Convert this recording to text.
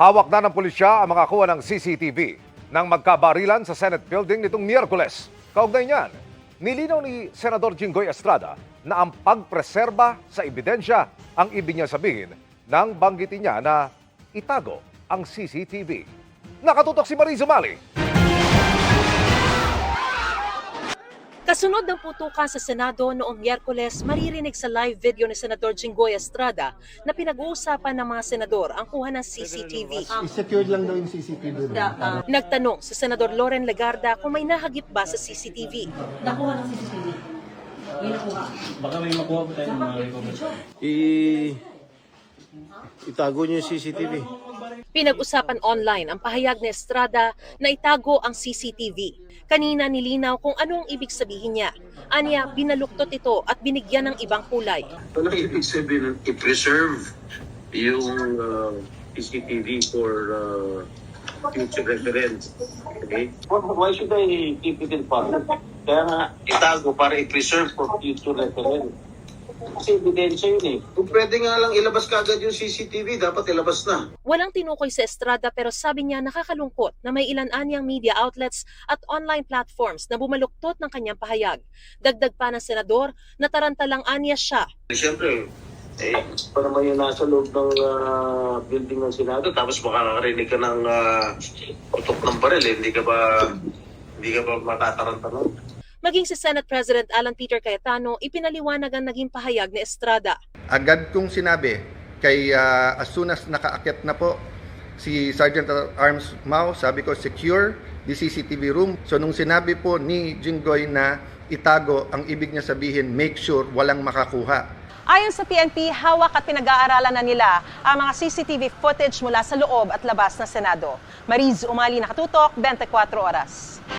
Hawak na ng pulisya ang makakuha ng CCTV nang magkabarilan sa Senate building nitong Miyerkules. Kaugnay niyan, nilinaw ni Senador Jinggoy Estrada na ang pagpreserba sa ebidensya ang ibig niya sabihin nang banggitin niya na itago ang CCTV. Nakatutok si Marie Zumali. Kasunod ng putukan sa Senado noong Miyerkules, maririnig sa live video ni Senador Jinggoy Estrada na pinag-uusapan ng mga senador ang kuha ng CCTV. I-secured lang daw yung CCTV. Nagtanong si Senador Loren Legarda kung may nahagip ba sa CCTV. Nakuha ng CCTV. May nakuha. Baka may makuha po tayo ng mga recovery. Itago niyo yung CCTV. Pinag-usapan online ang pahayag ni Estrada na itago ang CCTV. Kanina nilinaw kung ano ang ibig sabihin niya. Anya, binaluktot ito at binigyan ng ibang kulay. Ano ibig sabihin ng i-preserve yung CCTV for future reference? Okay? Why should I keep it in public? Kaya nga, itago para i-preserve for future reference. Kasi ebidensya yun eh. Kung pwede nga lang ilabas kaagad yung CCTV, dapat ilabas na. Walang tinukoy sa Estrada pero sabi niya nakakalungkot na may ilan anyang media outlets at online platforms na bumaluktot ng kanyang pahayag. Dagdag pa ng senador, natarantalang anya siya. Siyempre, para naman yung nasa loob ng building ng Senado, tapos makakarinig ka ng utok ng baril, hindi ka ba matataranta nun? Maging si Senate President Alan Peter Cayetano, ipinaliwanag ang naging pahayag ni Estrada. Agad kong sinabi kay as soon as nakaakyat na po si Sergeant at Arms Mao, sabi ko secure the CCTV room. So nung sinabi po ni Jinggoy na itago, ang ibig niya sabihin make sure walang makakuha. Ayon sa PNP, hawak at pinag-aaralan na nila ang mga CCTV footage mula sa loob at labas ng Senado. Mariz Umali, nakatutok, 24 oras.